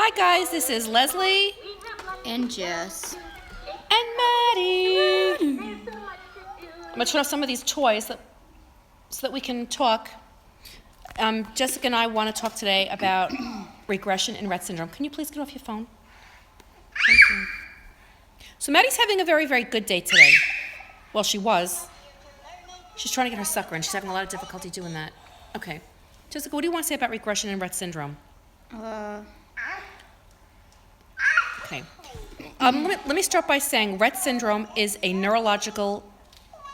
Hi guys, this is Leslie And Jess. and Maddie. I'm gonna turn off some of these toys so that we can talk. Jessica and I want to talk today about regression and Rett syndrome. Can you please get off your phone? Thank you. So Maddie's having a very, very good day today. Well, she was. She's trying to get her sucker and she's having a lot of difficulty doing that. Okay. Jessica, what do you want to say about regression and Rett syndrome? Okay. Let me start by saying Rett syndrome is a neurological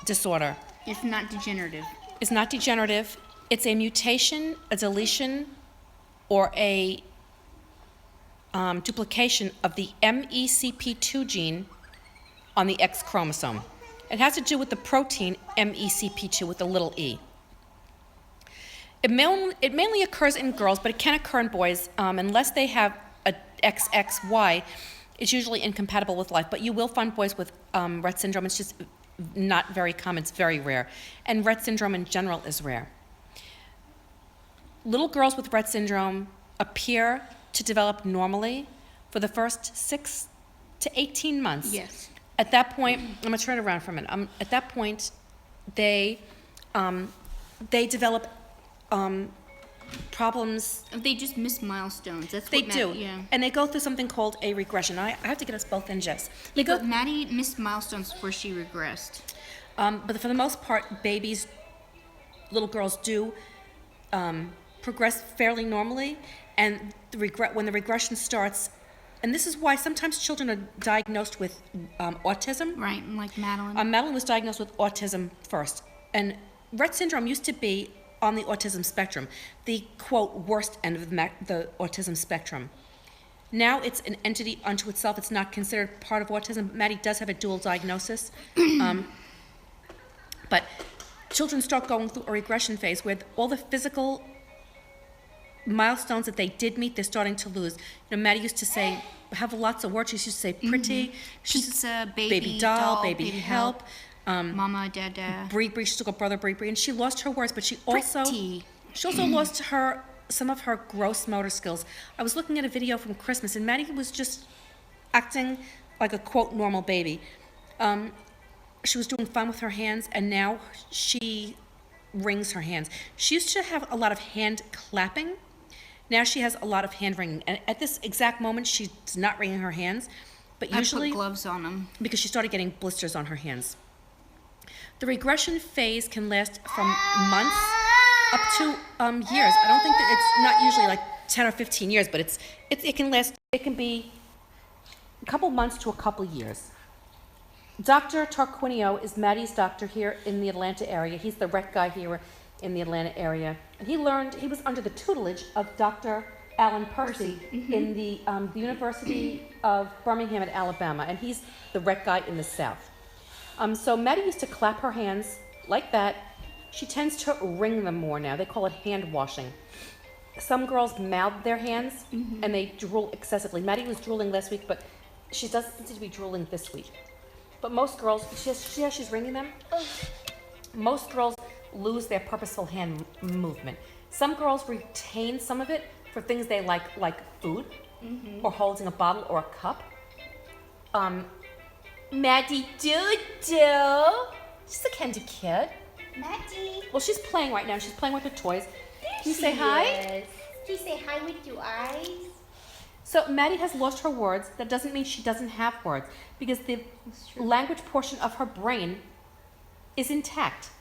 disorder. It's not degenerative. It's not degenerative. It's a mutation, a deletion, or a duplication of the MECP2 gene on the X chromosome. It has to do with the protein MECP2 with a little e. It mainly occurs in girls, but it can occur in boys unless they have a XXY. It's usually incompatible with life, but you will find boys with Rett syndrome. It's just not very common. It's very rare. And Rett syndrome in general is rare. Little girls with Rett syndrome appear to develop normally for the first 6 to 18 months. Yes. At that point, I'm going to turn it around for a minute. At that point, they develop problems. They just miss milestones. That's They what do. Yeah. And they go through something called a regression. I have to get us both in, Jess. But Maddie missed milestones before she regressed. But for the most part, little girls do progress fairly normally. And when the regression starts, and this is why sometimes children are diagnosed with autism. Right, like Madeline. Madeline was diagnosed with autism first. And Rett syndrome used to be on the autism spectrum, the, quote, worst end of the autism spectrum. Now it's an entity unto itself. It's not considered part of autism. Maddie does have a dual diagnosis. But children start going through a regression phase where all the physical milestones that they did meet, they're starting to lose. You know, Maddie used to say, have lots of words. She used to say pretty. Pizza, baby doll, baby help. Mama, dada. Bree, she took a brother Bree, and she lost her words, but she also lost some of her gross motor skills. I was looking at a video from Christmas, and Maddie was just acting like a, quote, normal baby. She was doing fun with her hands, and now she wrings her hands. She used to have a lot of hand clapping. Now she has a lot of hand wringing. And at this exact moment, she's not wringing her hands, but usually I put gloves on them because she started getting blisters on her hands. The regression phase can last from months up to years. I don't think that it's not usually like 10 or 15 years, but it can last. It can be a couple months to a couple years. Dr. Tarquinio is Maddie's doctor here in the Atlanta area. He's the Rett guy here in the Atlanta area, and he was under the tutelage of Dr. Alan Percy in the University of Birmingham at Alabama, and he's the Rett guy in the South. So Maddie used to clap her hands like that. She tends to wring them more now. They call it hand washing. Some girls mouth their hands and they drool excessively. Maddie was drooling last week, but she doesn't seem to be drooling this week. But most girls, she's wringing them. Most girls lose their purposeful hand movement. Some girls retain some of it for things they like food or holding a bottle or a cup. Maddie Doo-Doo. She's a candy kid. Maddie. Well, she's playing right now. She's playing with her toys. Can you say hi? hi? Can you say hi with your eyes? So Maddie has lost her words. That doesn't mean she doesn't have words because the language portion of her brain is intact.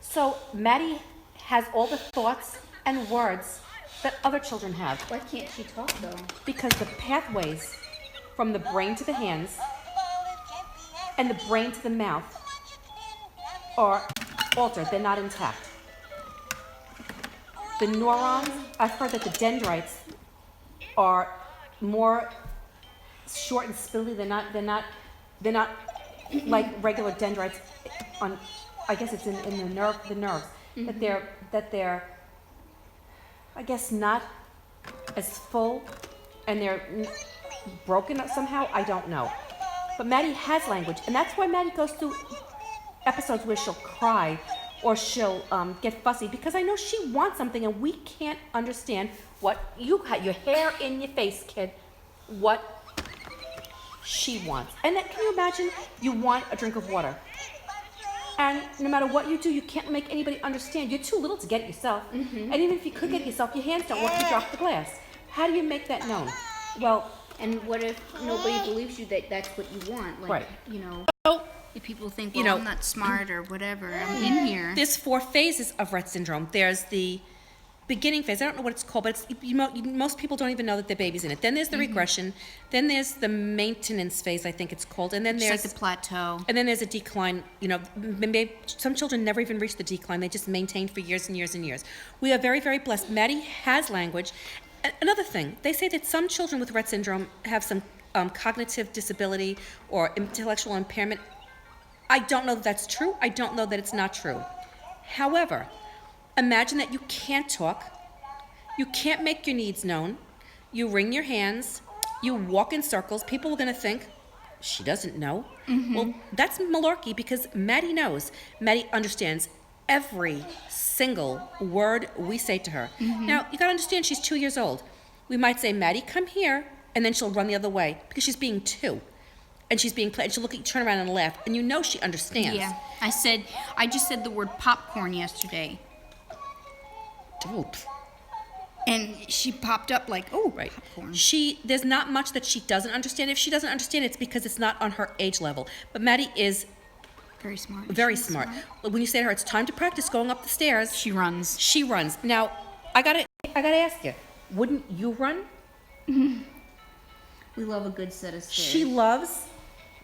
So Maddie has all the thoughts and words that other children have. Why can't she talk though? Because the pathways from the brain to the hands and the brain to the mouth are altered. They're not intact. The neurons, I've heard that the dendrites are more short and spindly. They're not like regular dendrites on, I guess it's in the nerves. That they're I guess not as full and they're broken somehow. I don't know. But Maddie has language, and that's why Maddie goes through episodes where she'll cry or she'll get fussy because I know she wants something and we can't understand what you got. Your hair in your face, kid. what she wants. And then, can you imagine you want a drink of water? And no matter what you do, you can't make anybody understand. You're too little to get it yourself. And even if you could get it yourself, your hands don't work, you drop the glass. How do you make that known? Well, And what if nobody believes you that that's what you want? Like, Right. you know, so if people think, You well, know, I'm not smart or whatever, I'm in here. there's 4 phases of Rett syndrome. There's the beginning phase. I don't know what it's called, but most people don't even know that their baby's in it. Then there's the regression. Then there's the maintenance phase, I think it's called. And then It's there's like the plateau. and then there's a decline. You know, maybe some children never even reach the decline. They just maintain for years and years and years. We are very, very blessed. Maddie has language. Another thing, they say that some children with Rett syndrome have some cognitive disability or intellectual impairment. I don't know that that's true. I don't know that it's not true. However, imagine that you can't talk, you can't make your needs known, you wring your hands, you walk in circles. People are going to think, she doesn't know. Well, that's malarkey because Maddie knows. Maddie understands every single word we say to her. Now, you got to understand, she's 2 years old. We might say, Maddie, come here, and then she'll run the other way because she's being 2. And she's being played, and she'll look at you, turn around and laugh, and you know she understands. Yeah. I just said the word popcorn yesterday. Oh, And she popped up like, oh, right. popcorn. There's not much that she doesn't understand. If she doesn't understand, it's because it's not on her age level. But Maddie is Very smart. very She's smart. When you say to her, it's time to practice going up the stairs, She runs. she runs. Now, I gotta ask you, wouldn't you run? We love a good set of stairs. She loves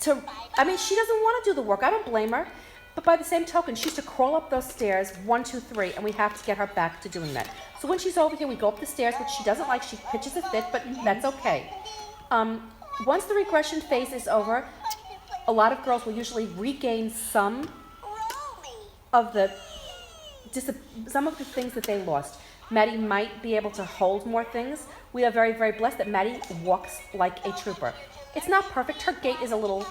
to, she doesn't want to do the work. I don't blame her. But by the same token, she used to crawl up those stairs, 1, 2, 3, and we have to get her back to doing that. So when she's over here, we go up the stairs, which she doesn't like. She pitches a fit, but that's okay. Once the regression phase is over, a lot of girls will usually regain some of the things that they lost. Maddie might be able to hold more things. We are very, very blessed that Maddie walks like a trooper. It's not perfect. Her gait is a little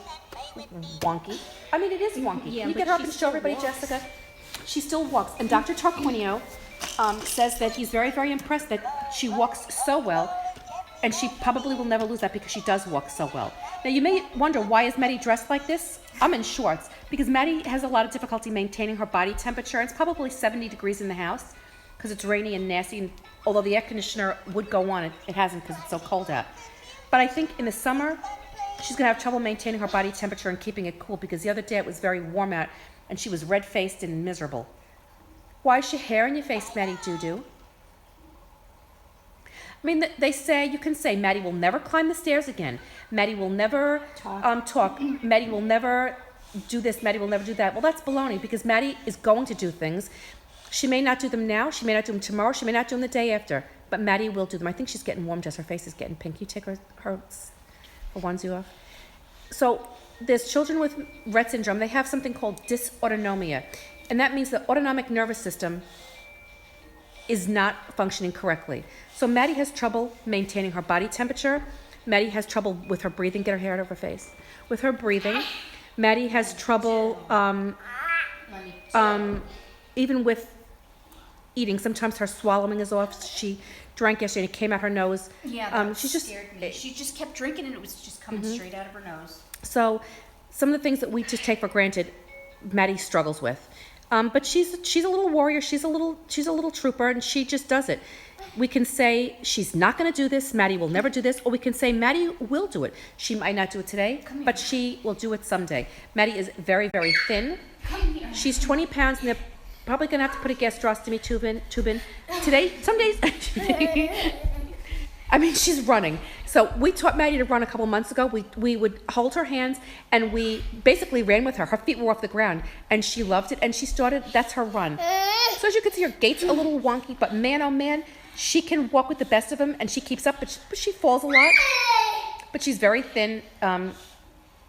wonky. It is wonky. Yeah, Can you but get her up she and show still everybody, walks. Jessica? She still walks. And Dr. Tarquinio says that he's very, very impressed that she walks so well, and she probably will never lose that because she does walk so well. Now, you may wonder, why is Maddie dressed like this? I'm in shorts because Maddie has a lot of difficulty maintaining her body temperature. It's probably 70 degrees in the house because it's rainy and nasty, and although the air conditioner would go on, it hasn't because it's so cold out. But I think in the summer, she's going to have trouble maintaining her body temperature and keeping it cool because the other day it was very warm out and she was red-faced and miserable. Why is your hair in your face, Maddie Doo-Doo? They say, you can say, Maddie will never climb the stairs again. Maddie will never talk. Maddie will never do this. Maddie will never do that. Well, that's baloney because Maddie is going to do things. She may not do them now. She may not do them tomorrow. She may not do them the day after. But Maddie will do them. I think she's getting warm, Jess. Her face is getting pink. You take her onesie off. So there's children with Rett syndrome. They have something called dysautonomia. And that means the autonomic nervous system is not functioning correctly. So Maddie has trouble maintaining her body temperature. Maddie has trouble with her breathing. Get her hair out of her face. With her breathing. Maddie has trouble even with eating. Sometimes her swallowing is off. She drank yesterday and it came out her nose. Yeah, that she scared me. She just kept drinking and it was just coming straight out of her nose. So some of the things that we just take for granted, Maddie struggles with. But she's a little warrior. She's a little trooper, and she just does it. We can say she's not going to do this. Maddie will never do this, or we can say Maddie will do it. She might not do it today, but she will do it someday. Maddie is very, very thin. She's 20 pounds, and they're probably going to have to put a gastrostomy tube in today. Some days. She's running. So we taught Maddie to run a couple months ago. We would hold her hands and we basically ran with her. Her feet were off the ground and she loved it and she started, that's her run. So as you can see, her gait's a little wonky, but man, oh man, she can walk with the best of them and she keeps up, but she falls a lot. But she's very thin.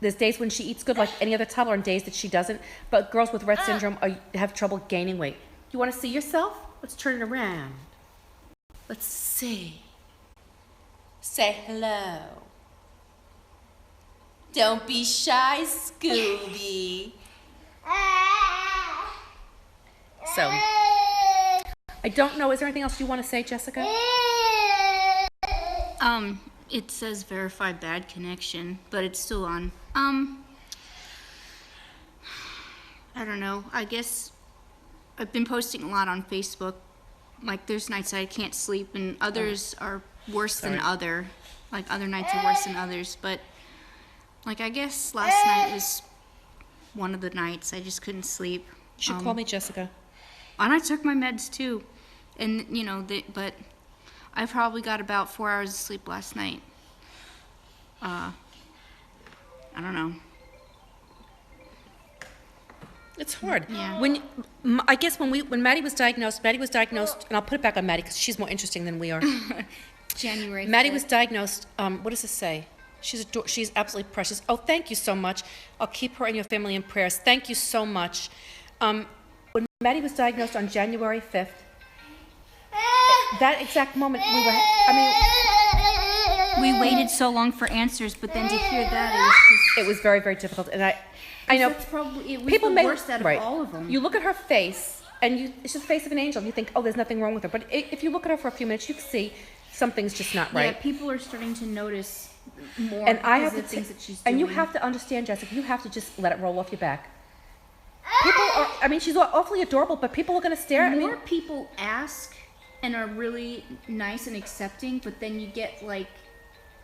There's days when she eats good like any other toddler and days that she doesn't. But girls with Rett syndrome have trouble gaining weight. You want to see yourself? Let's turn it around. Let's see. Say hello. Don't be shy, Scooby. So, I don't know. Is there anything else you want to say, Jessica? It says verify bad connection, but it's still on. I don't know. I guess I've been posting a lot on Facebook. Like, there's nights I can't sleep, and others are worse than other. Like, other nights are worse than others. But, like, I guess last night was one of the nights I just couldn't sleep. You should call me Jessica. And I took my meds, too. And, you know, but I probably got about 4 hours of sleep last night. I don't know. It's hard. Yeah. I guess when Maddie was diagnosed, and I'll put it back on Maddie because she's more interesting than we are. January 5th. Maddie was diagnosed, what does it say? She's absolutely precious. Oh, thank you so much. I'll keep her and your family in prayers. Thank you so much. When Maddie was diagnosed on January 5th, that exact moment we waited so long for answers, but then to hear that, it was very, very difficult. And I know that's probably it was people the may, worst out of right. all of them. You look at her face, and it's just the face of an angel. You think, oh, there's nothing wrong with her. But if you look at her for a few minutes, you can see something's just not right. Yeah, people are starting to notice more And I because have of to things that she's doing. and you have to understand, Jessica. You have to just let it roll off your back. People are. I mean, she's awfully adorable, but people are going to stare. More people ask and are really nice and accepting, but then you get like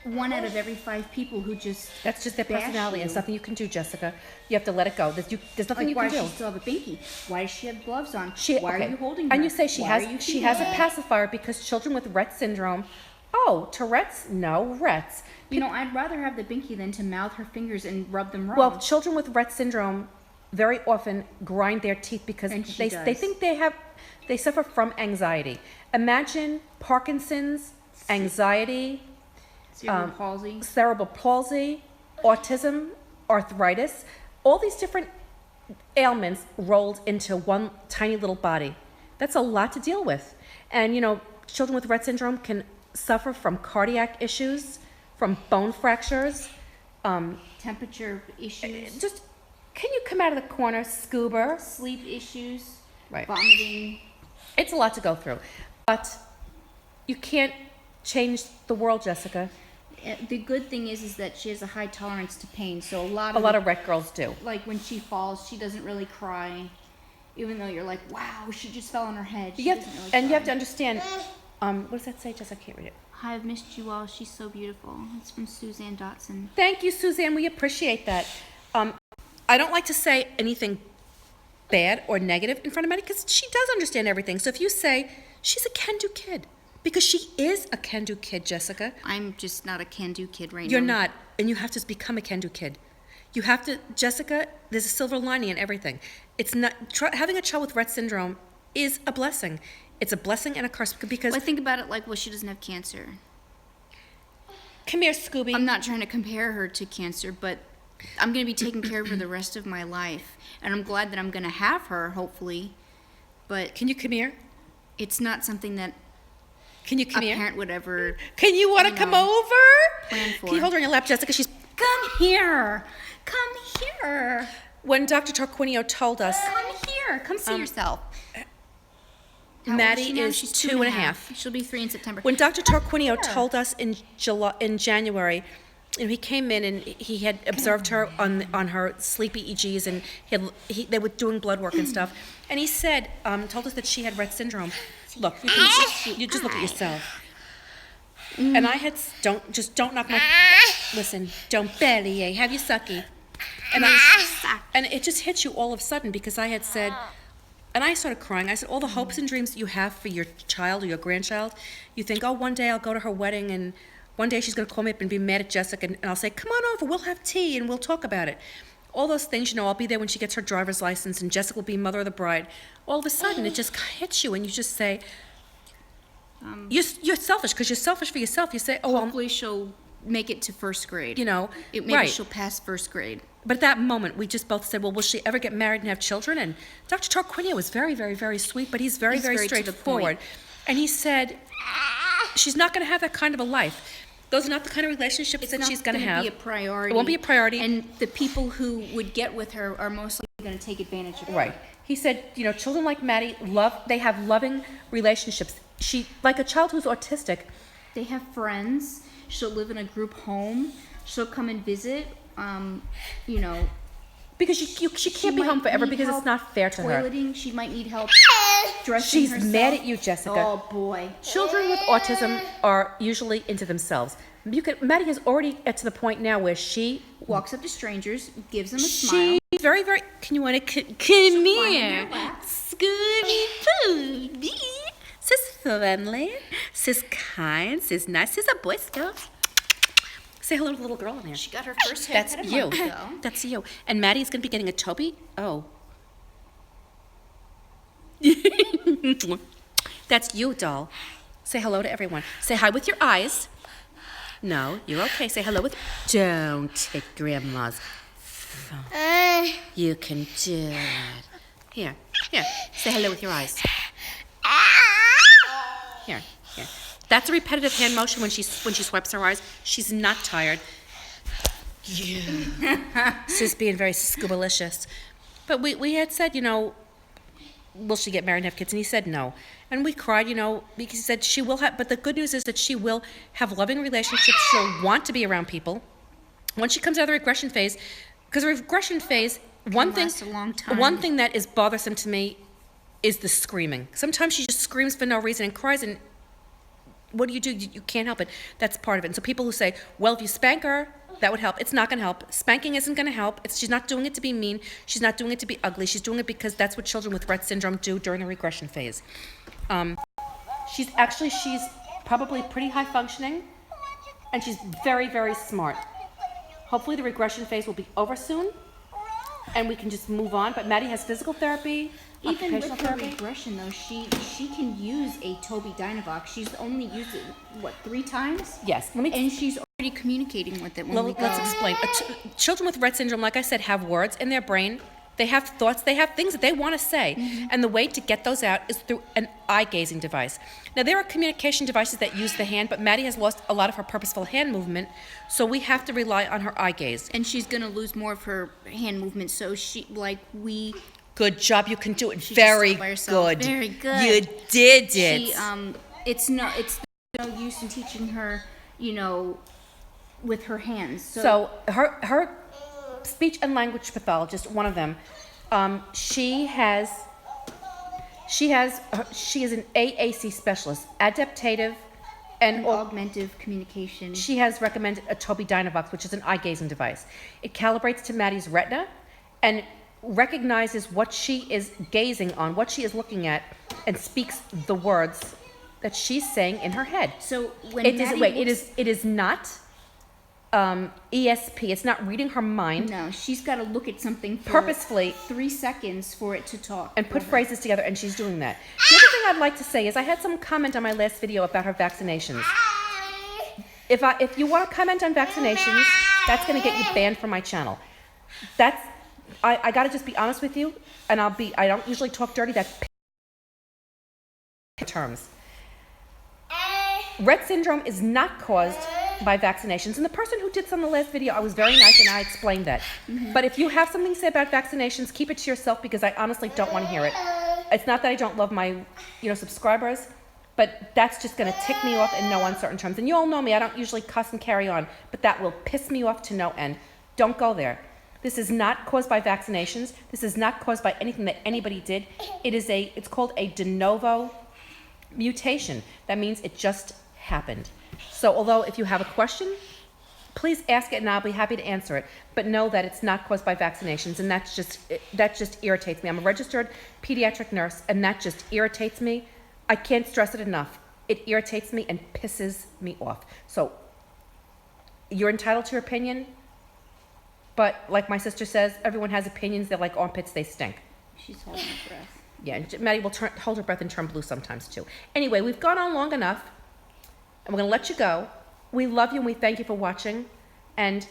1 out of every 5 people who just That's just their bash personality, and you. there's nothing you can do, Jessica. You have to let it go. There's nothing Like, you why can does do. she still have a binky? Why does she have gloves on? Why Okay. are you holding her? And you say she Why are you has a feeding her? pacifier because children with Rett syndrome. Oh, Tourette's? No, Rhett's. You know, I'd rather have the binky than to mouth her fingers and rub them wrong. Well, children with Rett syndrome very often grind their teeth because And she they does. think they suffer from anxiety. Imagine Parkinson's, anxiety, cerebral palsy, autism, arthritis, all these different ailments rolled into one tiny little body. That's a lot to deal with. And, you know, children with Rett syndrome can suffer from cardiac issues, from bone fractures. Temperature issues, Just, can you come out of the corner, Scuba? sleep issues, Right. vomiting. It's a lot to go through. But you can't change the world, Jessica. The good thing is that she has a high tolerance to pain, so a lot A of lot of Rett girls do. like when she falls, she doesn't really cry, even though you're like, wow, she just fell on her head. She You have doesn't really and you cry. have to understand, what does that say, Jessica? I can't read it. Hi, I've missed you all. She's so beautiful. It's from Suzanne Dotson. Thank you, Suzanne. We appreciate that. I don't like to say anything bad or negative in front of Maddie because she does understand everything. So if you say, she's a can-do kid, because she is a can-do kid, Jessica. I'm just not a can-do kid right now. You're not, and you have to become a can-do kid. You have to, Jessica, there's a silver lining in everything. It's not, having a child with Rett syndrome is a blessing. It's a blessing and a curse because, Well, I think about it like, well, she doesn't have cancer. come here, Scooby. I'm not trying to compare her to cancer, but I'm going to be taking care of her the rest of my life. And I'm glad that I'm going to have her, hopefully. But Can you come here? it's not something that Can you come a here? parent would ever Can you want to you come know, over? plan for. Can you hold her on your lap, Jessica? She's Come here. Come here. when Dr. Tarquinio told us Come here. Come see yourself. How old Maddie she now? is She's 2.5. She'll be 3 in September. When Dr. Tarquinio told us in January, he came in and he had observed her on her sleep EEGs and they were doing blood work and stuff, and he said, told us that she had Rett syndrome. Look, you just look at yourself. And I had don't knock my listen, don't belly, have you sucky, and it just hit you all of a sudden because I had said. And I started crying. I said, all the hopes and dreams that you have for your child or your grandchild, you think, oh, one day I'll go to her wedding and one day she's going to call me up and be mad at Jessica and I'll say, come on over, we'll have tea and we'll talk about it. All those things, I'll be there when she gets her driver's license and Jessica will be mother of the bride. All of a sudden, it just hits you and you just say, you're selfish because you're selfish for yourself. You say, oh, Hopefully she'll make it to first grade. Maybe right. she'll pass first grade. But at that moment, we just both said, well, will she ever get married and have children? And Dr. Tarquinio was very, very, very sweet, but he's very, He's very very to the straightforward. point. And he said, she's not going to have that kind of a life. Those are not the kind of relationships that she's going to have. Be a priority. It won't be a priority. And the people who would get with her are mostly going to take advantage of her. Right. He said, children like Maddie, they have loving relationships. She, like a child who's autistic. They have friends. She'll live in a group home. She'll come and visit. You know, Because she can't be home forever because it's not fair to her. toileting. She might need help dressing She's herself. mad at you, Jessica. Oh boy. Children with autism are usually into themselves. Maddie has already get to the point now where she Walks up to strangers, gives them a smile. she's very, very. Can you want to come in here, your lap. Scooby Pooby? She's friendly. She's kind. She's nice. She's a Boy Scout. Say hello to the little girl in there. She got her first That's haircut a you. month ago. That's you. And Maddie's going to be getting a Toby. Oh. That's you, doll. Say hello to everyone. Say hi with your eyes. No, you're okay. Say hello with... Don't take Grandma's phone. You can do it. Here. Say hello with your eyes. Here. That's a repetitive hand motion when she swipes her eyes. She's not tired. Yeah. She's being very scubalicious. But we had said, will she get married and have kids? And he said no. And we cried, because he said she will have, but the good news is that she will have loving relationships. She'll want to be around people. Once she comes out of the regression phase, because the regression phase, one thing that is bothersome to me is the screaming. Sometimes she just screams for no reason and cries, and what do? You can't help it. That's part of it. And so people who say, well, if you spank her, that would help. It's not going to help. Spanking isn't going to help. She's not doing it to be mean. She's not doing it to be ugly. She's doing it because that's what children with Rett syndrome do during the regression phase. She's probably pretty high functioning, and she's very, very smart. Hopefully the regression phase will be over soon, and we can just move on. But Maddie has physical therapy, Even with occupational her therapy. regression, though, she can use a Toby Dynavox. She's only used it, 3 times? Yes. And she's already communicating with it when we go. Let's explain. Children with Rett syndrome, like I said, have words in their brain. They have thoughts. They have things that they want to say. Mm-hmm. And the way to get those out is through an eye-gazing device. Now, there are communication devices that use the hand, but Maddie has lost a lot of her purposeful hand movement, so we have to rely on her eye gaze. And she's going to lose more of her hand movement, so Good job. You can do it. She just Very said by herself. good. Very good. You did it. She, it's no use in teaching her, with her hands. So her speech and language pathologist, one of them, she is an AAC specialist, adaptive and augmentative communication. She has recommended a Toby Dynavox, which is an eye-gazing device. It calibrates to Maddie's retina and recognizes what she is gazing on, what she is looking at, and speaks the words that she's saying in her head. So when it is not ESP. It's not reading her mind. No, she's got to look at something for purposefully 3 seconds for it to talk and put phrases together, and she's doing that. The other thing I'd like to say is I had some comment on my last video about her vaccinations. If you want to comment on vaccinations, that's going to get you banned from my channel. I got to just be honest with you, and I don't usually talk dirty. That's terms. Rett syndrome is not caused by vaccinations. And the person who did this on the last video, I was very nice and I explained that. Mm-hmm. But if you have something to say about vaccinations, keep it to yourself because I honestly don't want to hear it. It's not that I don't love my, subscribers, but that's just going to tick me off in no uncertain terms. And you all know me, I don't usually cuss and carry on, but that will piss me off to no end. Don't go there. This is not caused by vaccinations. This is not caused by anything that anybody did. It's called a de novo mutation. That means it just happened. So although if you have a question, please ask it and I'll be happy to answer it. But know that it's not caused by vaccinations, and that just irritates me. I'm a registered pediatric nurse, and that just irritates me. I can't stress it enough. It irritates me and pisses me off. So you're entitled to your opinion, but like my sister says, everyone has opinions. They're like armpits, they stink. She's holding her breath. Yeah, and Maddie will hold her breath and turn blue sometimes too. Anyway, we've gone on long enough, and we're going to let you go. We love you and we thank you for watching. And,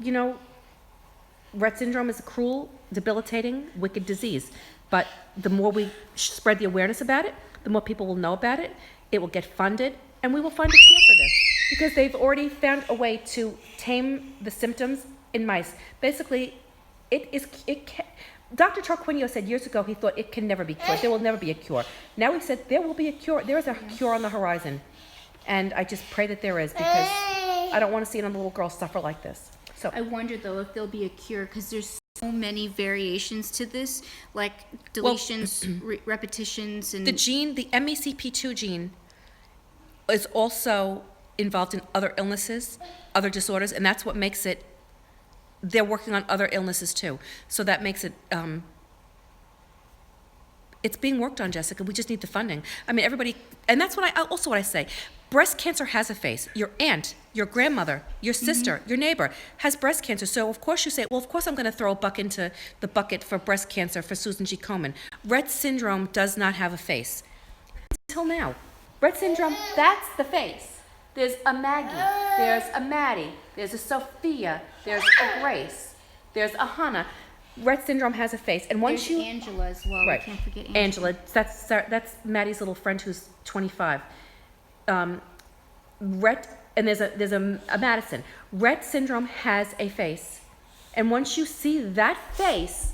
Rett syndrome is a cruel, debilitating, wicked disease. But the more we spread the awareness about it, the more people will know about it. It will get funded, and we will find a cure for this. Because they've already found a way to tame the symptoms in mice. Basically, Dr. Tarquinio said years ago he thought it can never be cured. There will never be a cure. Now he said there will be a cure. There is a cure on the horizon. And I just pray that there is, because I don't want to see another little girl suffer like this. So I wonder though if there'll be a cure, because there's so many variations to this, like deletions, repetitions, and the gene, the MECP2 gene, is also involved in other illnesses, other disorders, and that's what makes it, they're working on other illnesses too. So that makes it, it's being worked on, Jessica. We just need the funding. I mean, everybody, and that's what I say. Breast cancer has a face. Your aunt, your grandmother, your sister, your neighbor has breast cancer. So of course you say, well, of course I'm going to throw a buck into the bucket for breast cancer for Susan G. Komen. Rett syndrome does not have a face. Until now. Rett syndrome, that's the face. There's a Maggie, there's a Maddie, there's a Sophia, there's a Grace, there's a Hannah. Rett syndrome has a face, and once there's Angela as well. right, We can't forget Angela. That's Maddie's little friend who's 25. Rett, and there's a Madison. Rett syndrome has a face, and once you see that face,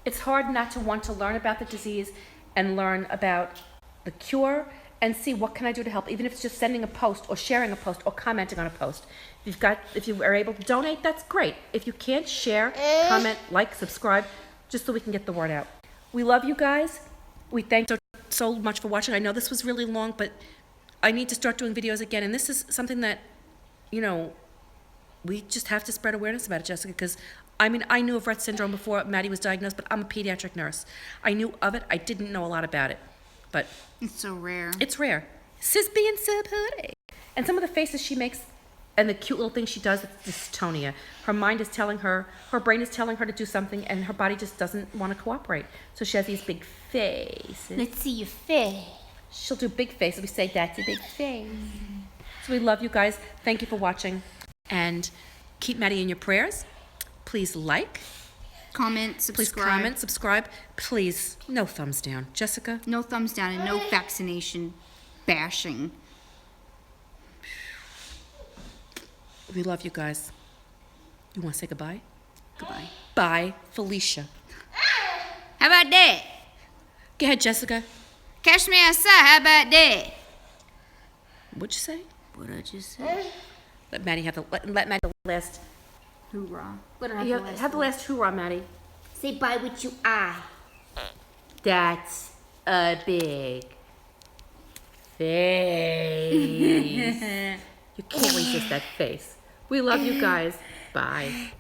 it's hard not to want to learn about the disease and learn about the cure and see what can I do to help, even if it's just sending a post or sharing a post or commenting on a post. If you are able to donate, that's great. If you can't, share, comment, like, subscribe, just so we can get the word out. We love you guys. We thank you so much for watching. I know this was really long, but I need to start doing videos again, and this is something that, we just have to spread awareness about it, Jessica, because I mean, I knew of Rett syndrome before Maddie was diagnosed, but I'm a pediatric nurse. I knew of it. I didn't know a lot about it, but It's so rare. it's rare. Sis being so pretty. And some of the faces she makes and the cute little things she does, it's dystonia. Her mind is telling her, her brain is telling her to do something, and her body just doesn't want to cooperate. So she has these big faces. Let's see your face. She'll do big faces. We say, that's a big face. So we love you guys. Thank you for watching. And keep Maddie in your prayers. Please like. Comment, Please subscribe. comment, subscribe. Please, no thumbs down. Jessica? No thumbs down and no vaccination bashing. We love you guys. You want to say goodbye? Goodbye. Bye, Felicia. How about that? Go ahead, Jessica. Catch me outside. How about that? What'd you say? What I just said. Let Maddie have let Maddie have the last. Hoorah. Let her have the last hoorah, Maddie. Say bye with your eye. That's a big face. You can't resist that face. We love you guys. Bye.